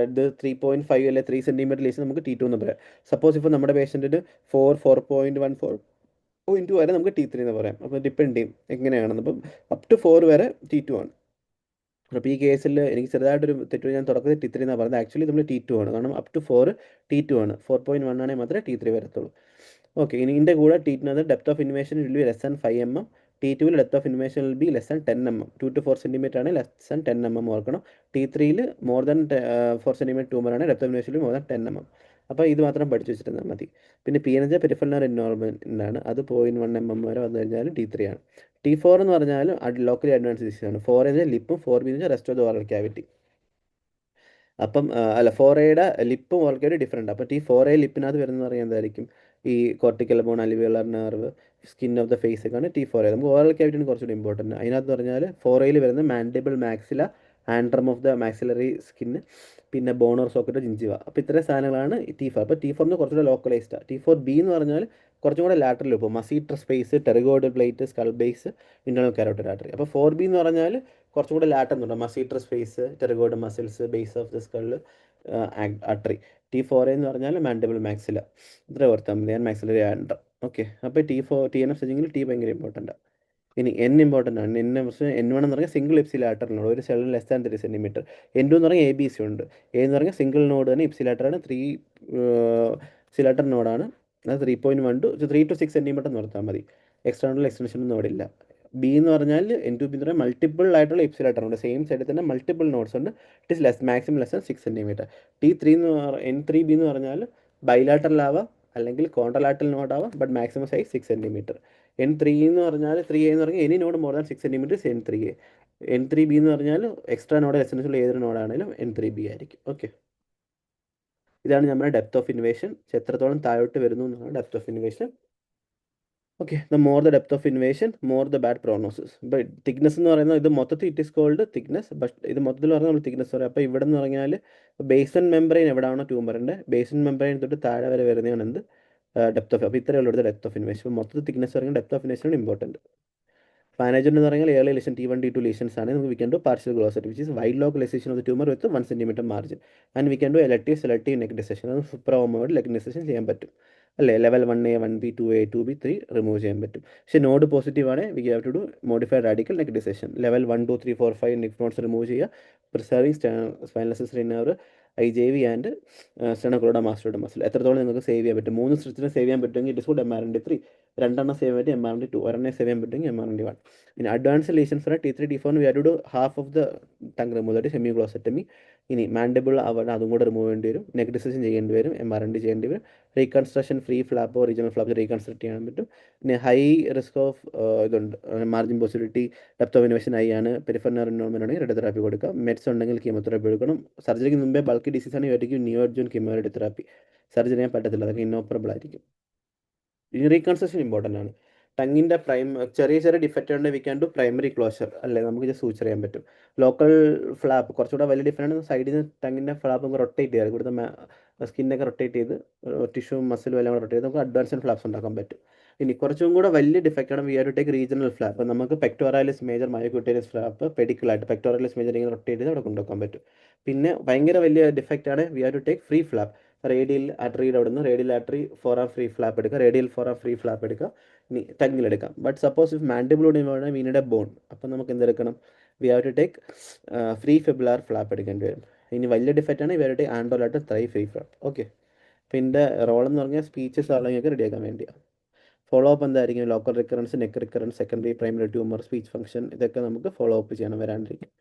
ഇത് 3.5 അല്ലെ 3 സെൻറ്റിമീറ്റർ ലീസ് നമുക്ക് T2 എന്ന് പറയാം. സപ്പോസ് ഇപ്പോൾ നമ്മുടെ പേഷ്യൻറ്റിന് 4.14.2 വരെ നമുക്ക് T3 എന്ന് പറയാം. അപ്പോൾ ഡിപ്പെൻഡ് ചെയ്യും എങ്ങനെയാണെന്ന്. അപ്പം അപ് ടു 4 വരെ T2 ആണ്. അപ്പോൾ ഈ കേസിൽ എനിക്ക് ചെറുതായിട്ടൊരു തെറ്റ്, ഞാൻ തുടക്കത്തിൽ T3 എന്നാണ് പറയുന്നത്. ആക്ച്വലി നമ്മൾ T2 ആണ്. കാരണം അപ് ടു 4 T2 ആണ്. 4.1 ആണെങ്കിൽ മാത്രമേ T3 വരത്തുള്ളൂ. ഓക്കെ, ഇനി ഇതിൻ്റെ കൂടെ T2 depth of invasion will be less than 5 mm. T2 depth of invasion will be less than 10 mm. 2 to 4 centimetre ആണ് ലെസ് ദാൻ 10 mm ഓർക്കണം. T3 more than 4 centimetre tumour ആണ് depth of invasion more than 10 mm. അപ്പോൾ ഇത് മാത്രം പഠിച്ചു വെച്ചിരുന്നാൽ മതി. പിന്നെ പി എന്ന് വെച്ചാൽ പെരിഫറൽ നെർവ് ഇൻവോൾവ്മെൻ്റ് ആണ്, അത് 0.1 mm വരെ വന്നു കഴിഞ്ഞാൽ T3 ആണ്. T4 എന്ന് പറഞ്ഞാൽ ലോക്കലി അഡ്വാൻസ് ഡിസീസ് ആണ്. 4 എന്ന് വെച്ചാൽ ലിപ്പും 4B എന്ന് വെച്ചാൽ rest of the oral cavity. അപ്പം അല്ല 4Aയുടെ ലിപ്പും ഓറൽ ക്യാവിറ്റി ഡിഫറെൻറ്റ്. അപ്പോൾ T4A ലിപ്പിനകത്ത് വരുന്നത് പറയുന്നത് എന്തായിരിക്കും? ഈ cortical bone, alveolar nerve, skin of the face ഒക്കെയാണ് T4A. നമുക്ക് ഓറൽ ക്യാവിറ്റിയാണ് കുറച്ചുകൂടി ഇമ്പോർട്ടൻറ്റ്. അതിനകത്ത് പറഞ്ഞാൽ 4Aയിൽ വരുന്ന mandible, maxilla, Antrum of the maxillary skin, പിന്നെ ബോണോർ സോക്കറ്റ്, ജിഞ്ചിവ. അപ്പോൾ ഇത്രയും സാധനങ്ങളാണ് T4. അപ്പോൾ T4 എന്ന് കുറച്ചുകൂടെ ലോക്കലൈസ്ഡ്. T4B എന്ന് പറഞ്ഞാൽ കുറച്ചും കൂടെ ലാറ്ററൽ പോകും. Masseter space, pterygoid plate, skull base, internal carotid artery. അപ്പോൾ 4B എന്ന് പറഞ്ഞാൽ കുറച്ചും കൂടെ ലാറ്റർ എന്നുണ്ട്. Masseter space, pterygoid muscles, base of the skull, artery. T4A എന്ന് പറഞ്ഞാൽ മാൻഡിബിൾ, മാക്സില. ഇത്ര ഓർത്താൽ മതി. ഞാൻ മാക്സിലറി ആൻഡ്രം. ഓക്കെ. അപ്പോൾ TNF സ്റ്റേജിങ്ങിൽ T ഭയങ്കര ഇമ്പോർട്ടൻ്റ്. ഇനി N ഇമ്പോർട്ടൻ്റ് ആണ്. N1 എന്ന് പറഞ്ഞാൽ സിംഗിൾ ഇപ്സിലാറ്ററൽ നോഡ്, ഒരു സെല്ലിൽ ലെസ് ദാൻ 3 cm. N2 എന്ന് പറഞ്ഞാൽ ABC ഉണ്ട്. A എന്ന് പറഞ്ഞാൽ സിംഗിൾ നോഡ് തന്നെ, ഇപ്സിലാറ്ററാണ്, 3 സിലാറ്റർ നോഡാണ്. അത് 3.1 to 6 cm എന്ന് ഓർത്താൽ മതി. External extension നോഡില്ല. ബി എന്ന് പറഞ്ഞാൽ N2B എന്ന് പറഞ്ഞാൽ മൾട്ടിപ്പിൾ ആയിട്ടുള്ള ഇപ്സിലാറ്റർ ഉണ്ട്, സെയിം സൈഡിൽ തന്നെ മൾട്ടിപ്പിൾ നോഡ്സ് ഉണ്ട്. It is maximum less than 6 cm. T3 എന്ന് N3B എന്ന് പറഞ്ഞാൽ ബൈലാറ്ററൽ ആവാം അല്ലെങ്കിൽ കോൺട്രലാറ്ററൽ നോഡ് ആവാം, but maximum size 6 cm. N3 എന്ന് പറഞ്ഞാൽ 3A എന്ന് പറഞ്ഞാൽ any node more than 6 cm N3A. N3B എന്ന് പറഞ്ഞാൽ എക്സ്ട്രാ നോഡ് എസെൻഷ്യൽ ഏതൊരു നോഡാണെങ്കിലും N3B ആയിരിക്കും. ഓക്കെ. ഇതാണ് നമ്മുടെ ഡെപ്ത് ഓഫ് ഇൻവേഷൻ. എത്രത്തോളം താഴോട്ട് വരുന്നു എന്നാണ് depth of invasion. Okay. The more the depth of invasion, more the bad prognosis. ഇപ്പോൾ തിക്നെസ് എന്ന് പറയുന്നത് ഇത് മൊത്തത്തിൽ it is called thickness, but ഇത് മൊത്തത്തിൽ പറഞ്ഞാൽ നമ്മൾ തിക്നെസ് പറയും. അപ്പോൾ ഇവിടെ എന്ന് പറഞ്ഞാൽ ബേസൻ മെമ്പറൈൻ എവിടെയാണോ ട്യൂമറിൻ്റെ ബേസൻ മെമ്പറൈൻ തൊട്ട് താഴെ വരെ വരുന്നതാണ് എന്ത് ഡെപ്ത് ഓഫ്. അപ്പോൾ ഇത്രയേ ഉള്ളൂ ഇവിടുത്തെ ഡെപ്ത് ഓഫ് ഇൻവേഷൻ. മൊത്തത്തിൽ തിക്നെസ് പറയുന്നത് depth of invasion important. Management എന്ന് പറഞ്ഞാൽ early lesion T1 T2 lesions ആണ്. നമുക്ക് we can do partial glossectomy which is wide localisation of the tumour with 1 cm margin. And we can do elective selective neck dissection. അത് സുപ്രമോഡ് leg ഡിസെഷൻ ചെയ്യാൻ പറ്റും അല്ലേ. Level 1A 1B 2A 2B 3 remove ചെയ്യാൻ പറ്റും. പക്ഷേ നോഡ് പോസിറ്റീവ് ആണ്, we have to do modified radical neck dissection. Level 1 2 3 4 5 neck nodes remove ചെയ്യുക. Preserving spinal accessory nerve, IJV and sternocleidomastoid muscle. എത്രത്തോളം നിങ്ങൾക്ക് സേവ് ചെയ്യാൻ പറ്റും? 3 സ്ട്രിച്ചിനെ സേവ് ചെയ്യാൻ പറ്റുമെങ്കിൽ it is called MRND3. 2 save ചെയ്യാൻ പറ്റും MRND2. 1 സേവ് ചെയ്യാൻ പറ്റുമെങ്കിൽ MRND1. ഇനി advance lesions for T3 T4 we have to do half of the tongue remove, that semi glossectomy. ഇനി മാൻഡിബിൾ അവിടെ അതും കൂടെ റിമൂവ് ചെയ്യേണ്ടി വരും. നെക്ക് ഡിസെഷൻ ചെയ്യേണ്ടി വരും. MRND ചെയ്യേണ്ടി വരും. റീകൺസ്ട്രക്ഷൻ ഫ്രീ ഫ്ലാപ്പോ റീജിയണൽ ഫ്ലാപ്പ് റീകൺസ്ട്രക്ട് ചെയ്യാൻ പറ്റും. പിന്നെ ഹൈ റിസ്ക് ഓഫ് ഇതുണ്ട്, margin possibility, depth of invasion high ആണ്. പെരിഫറൽ നെർവ് ഇൻവോൾവ്മെന്റ് ആണെങ്കിൽ റേഡിയോതെറാപ്പി കൊടുക്കാം. മെഡ്സ് ഉണ്ടെങ്കിൽ കീമോതെറാപ്പി കൊടുക്കണം. സർജറിക്ക് മുമ്പേ ബൾക്കി ഡിസീസ് ആണെങ്കിൽ ആയിരിക്കും നിയോഡ്ജൻ കീമോതെറാപ്പി. സർജറി ചെയ്യാൻ പറ്റത്തില്ല, അതൊക്കെ ഇന്നോപ്പറബിൾ ആയിരിക്കും. ഈ റീകൺസ്ട്രക്ഷൻ ഇമ്പോർട്ടൻ്റ് ആണ്. ടങ്ങിൻ്റെ ചെറിയ ചെറിയ ഡിഫക്റ്റ് ഉണ്ട്, V can do primary closure അല്ലേ, നമുക്ക് ജസ്റ്റ് സൂച്ചർ ചെയ്യാൻ പറ്റും. ലോക്കൽ ഫ്ലാപ്പ് കുറച്ചുകൂടെ വലിയ ഡിഫറെൻ്റ് ആണ്. സൈഡിൽ നിന്ന് ടങ്ങിൻ്റെ ഫ്ലാപ്പ് നമുക്ക് റൊട്ടേറ്റ് ചെയ്യാം, ഇവിടുത്തെ സ്കിന്നൊക്കെ റൊട്ടേറ്റ് ചെയ്ത് ടിഷ്യൂ മസിലും എല്ലാം കൂടെ റൊട്ടേറ്റ് ചെയ്ത് നമുക്ക് അഡ്വാൻസ്ഡ് ഫ്ലാപ്സ് ഉണ്ടാക്കാൻ പറ്റും. ഇനി കുറച്ചും കൂടെ വലിയ ഡിഫക്റ്റ് ആണ്, we have to take regional flap. നമുക്ക് പെക്ടോറാലിസ് മേജർ, മയോക്യൂട്ടേറിയസ് ഫ്ലാപ്പ് പെഡിക്കിളായിട്ട് പെക്ടോറാലിസ് മേജർ ഇങ്ങനെ റൊട്ടേറ്റ് ചെയ്ത് അവിടെ കൊണ്ടുവെക്കാൻ പറ്റും. പിന്നെ ഭയങ്കര വലിയ ഡിഫക്റ്റ് ആണ്, we have to take free flap. Radial ആർട്ടറിയുടെ അവിടെ നിന്ന് radial artery forearm free flap എടുക്കുക, radial forearm free flap എടുക്കുക. ഇനി ടങ്ങിലെടുക്കാം. ബട്ട് സപ്പോസ് ഇഫ് മാൻഡിബിളോട് involve we need a bone, അപ്പം നമുക്ക് എന്തെടുക്കണം? We have to take free fibular flap എടുക്കേണ്ടി വരും. ഇനി വലിയ ഡിഫക്റ്റ് ആണ്, we have to take anterolateral thigh free flap. Okay. പിന്നെ റോൾ എന്ന് പറഞ്ഞാൽ സ്പീച്ചസ് ആളെങ്കിൽ റെഡിയാക്കാൻ വേണ്ടിയാണ്. ഫോളോ അപ്പ് എന്തായിരിക്കും? Local recurrence, neck recurrence, secondary primary tumour, speech function, ഇതൊക്കെ നമുക്ക് ഫോളോ അപ്പ് ചെയ്യണം വരാണ്ടിരിക്കും.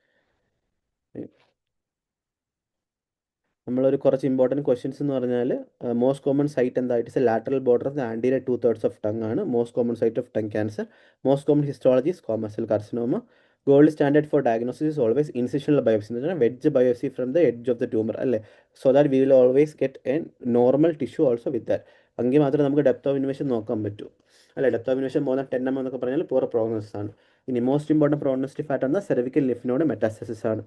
നമ്മളൊരു കുറച്ച് ഇമ്പോർട്ടൻറ്റ് ക്വസ്റ്റ്യൻസ് എന്ന് പറഞ്ഞാൽ മോസ്റ്റ് കോമൺ സൈറ്റ് എന്തായിട്ട് is lateral border of the anterior 2/3 of tongue ആണ് most common site of tongue cancer. Most common histology is squamous cell carcinoma. Gold standard for diagnosis is always incisional biopsy എന്ന് പറഞ്ഞാൽ wedge biopsy from the edge of the tumour അല്ലേ, so that we will always get a normal tissue also with that. എങ്കിൽ മാത്രമേ നമുക്ക് depth of invasion നോക്കാൻ പറ്റൂ അല്ലേ. Depth of invasion more than 10 mm എന്നൊക്കെ പറഞ്ഞാൽ പൂർ പ്രോഗ്നോസിസ് ആണ്. ഇനി മോസ്റ്റ് ഇമ്പോർട്ടൻറ്റ് പ്രോഗ്നോസ്റ്റിക് ഫാക്ടർ എന്താ? സെർവിക്കൽ ലിംഫ് നോഡ് മെറ്റാസ്റ്റസിസ് ആണ്.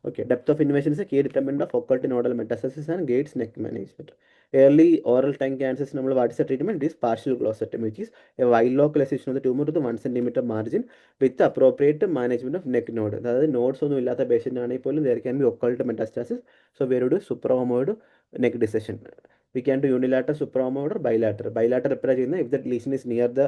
Okay, depth of invasion is a key determinant of occult nodal metastasis and Gates neck management. Early oral tongue cancers, what is the treatment? It is partial glossectomy, which is a wide localization of the tumor to the 1 cm margin with appropriate management of neck node. That is, nodes on the patient, there can be occult metastasis. So, we will do suprahumoid neck dissection. We can do unilateral, suprahumoid, or bilateral. Bilateral if the lesion is near the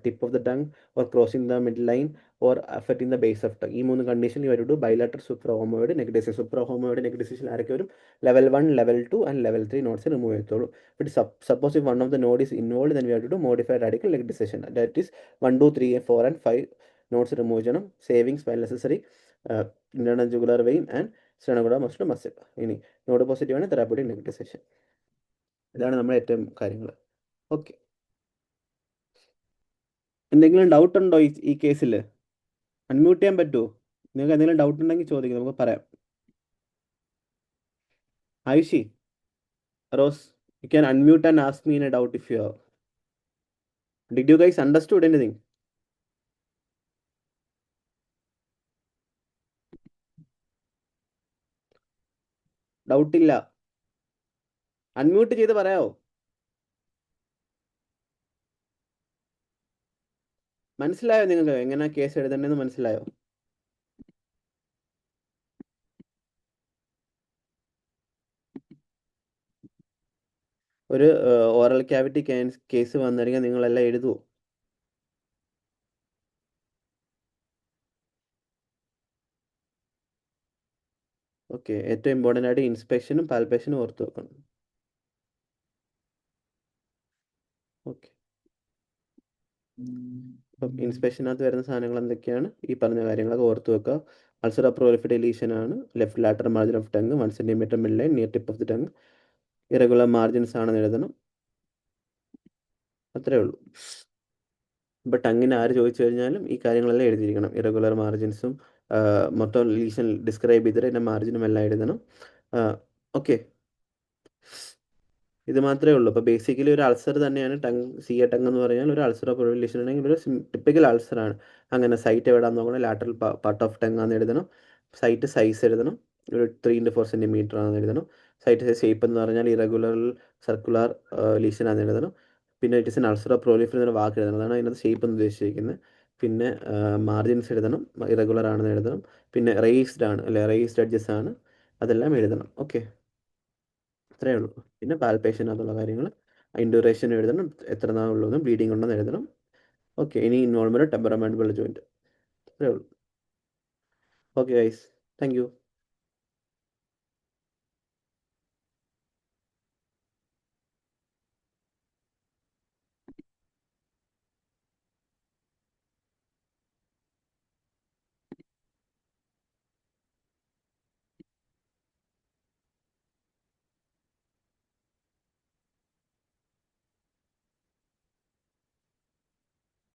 tip of the tongue or crossing the midline or affecting the base of tongue. ഈ 3 condition you have to do bilateral suprahumoid neck dissection. Suprahumoid neck dissection ആരൊക്കെ വരും? level 1, level 2 and level 3 nodes remove ചെയ്യത്തുള്ളൂ. But suppose if one of the node is involved, then we have to do modified radical neck dissection. That is 1, 2, 3, 4 and 5 nodes remove ചെയ്യണം. Saving spinal accessory, internal jugular vein and sternocleidomastoid muscle. ഇനി node positive ആണ് therapeutic neck dissection. ഇതാണ് നമ്മുടെ ഏറ്റവും കാര്യങ്ങൾ. Okay. എന്തെങ്കിലും doubt ഉണ്ടോ ഈ കേസിൽ? അൺമ്യൂട്ട് ചെയ്യാൻ പറ്റുമോ? നിങ്ങൾക്ക് എന്തെങ്കിലും ഡൗട്ട് ഉണ്ടെങ്കിൽ ചോദിക്കാം, നമുക്ക് പറയാം. Ayushi, Rose, you can unmute and ask me in a doubt if you have. Did you guys understood anything? ഡൗട്ടില്ല. അൺമ്യൂട്ട് ചെയ്ത് പറയാമോ? മനസ്സിലായോ നിങ്ങൾക്ക് എങ്ങനെ കേസ് എഴുതേണ്ടതെന്ന് മനസ്സിലായോ? ഒരു ഓറൽ ക്യാവിറ്റി കേസ് വന്നിരിക്കാൻ നിങ്ങളെല്ലാം എഴുതുമോ? ഓക്കെ, ഏറ്റവും ഇമ്പോർട്ടൻ്റ് ആയിട്ട് ഇൻസ്പെക്ഷനും പാൽപേഷനും ഓർത്ത് വെക്കണം. ഓക്കെ. അപ്പം ഇൻസ്പെക്ഷനകത്ത് വരുന്ന സാധനങ്ങൾ എന്തൊക്കെയാണ്? ഈ പറഞ്ഞ കാര്യങ്ങളൊക്കെ ഓർത്ത് വെക്കുക. അൾസർ പ്രൊലിഫറേറ്റീവ് ഡീലീഷൻ ആണ്. Left lateral margin of tongue 1 cm mid line near tip of the tongue. Irregular margins ആണെന്ന് എഴുതണം. അത്രേ ഉള്ളൂ. ഇപ്പം ടങ്ങിന് ആര് ചോദിച്ചു കഴിഞ്ഞാലും ഈ കാര്യങ്ങളെല്ലാം എഴുതിയിരിക്കണം. ഇറഗുലർ മാർജിൻസും മൊത്തം ലീഷൻ ഡിസ്ക്രൈബ് ചെയ്തിട്ട് അതിൻ്റെ മാർജിനും എല്ലാം എഴുതണം. ഓക്കെ, ഇത് മാത്രമേ ഉള്ളൂ. അപ്പോൾ ബേസിക്കലി ഒരു അൾസർ തന്നെയാണ് ടങ്. സിയ ടങ് എന്ന് പറഞ്ഞാൽ ഒരു അൾസർ ഓഫ് പ്രൊലിഫറേഷൻ ആണെങ്കിൽ ഒരു ടിപ്പിക്കൽ അൾസറാണ്. അങ്ങനെ സൈറ്റ് എവിടെയാണെന്ന് നോക്കണം. ലാറ്ററൽ പാർട്ട് ഓഫ് ടങ് ആണെന്ന് എഴുതണം. സൈറ്റ് സൈസ് എഴുതണം. ഒരു 3 into 4 cm ആണെന്ന് എഴുതണം. സൈറ്റ് ഷേപ്പ് എന്ന് പറഞ്ഞാൽ ഇറഗുലർ സർക്കുലർ ലീഷൻ ആണെന്ന് എഴുതണം. പിന്നെ it is N ulcer of proliferation എന്ന വാക്ക് എഴുതണം. അതാണ് അതിനകത്ത് ഷേപ്പ് എന്ന് ഉദ്ദേശിച്ചിരിക്കുന്നത്. പിന്നെ മാർജിൻസ് എഴുതണം, ഇറഗുലർ ആണെന്ന് എഴുതണം. പിന്നെ റേസ്ഡ് ആണ് അല്ലെ, റേസ്ഡ് എഡ്ജസ് ആണ്, അതെല്ലാം എഴുതണം. ഓക്കെ, അത്രേ ഉള്ളൂ. പിന്നെ പാൽപേഷൻ അതുള്ള കാര്യങ്ങൾ, ഇൻഡ്യൂറേഷൻ എഴുതണം, എത്ര നാളുള്ളതെന്ന്, ബ്ലീഡിങ് ഉണ്ടെന്ന് എഴുതണം. ഓക്കെ, ഇനി ഇൻവോൾവ്മെൻറ്റ് ടെമ്പറമെൻറ്റൽ ജോയിൻറ്റ്, അത്രേ ഉള്ളൂ. Okay guys, thank you.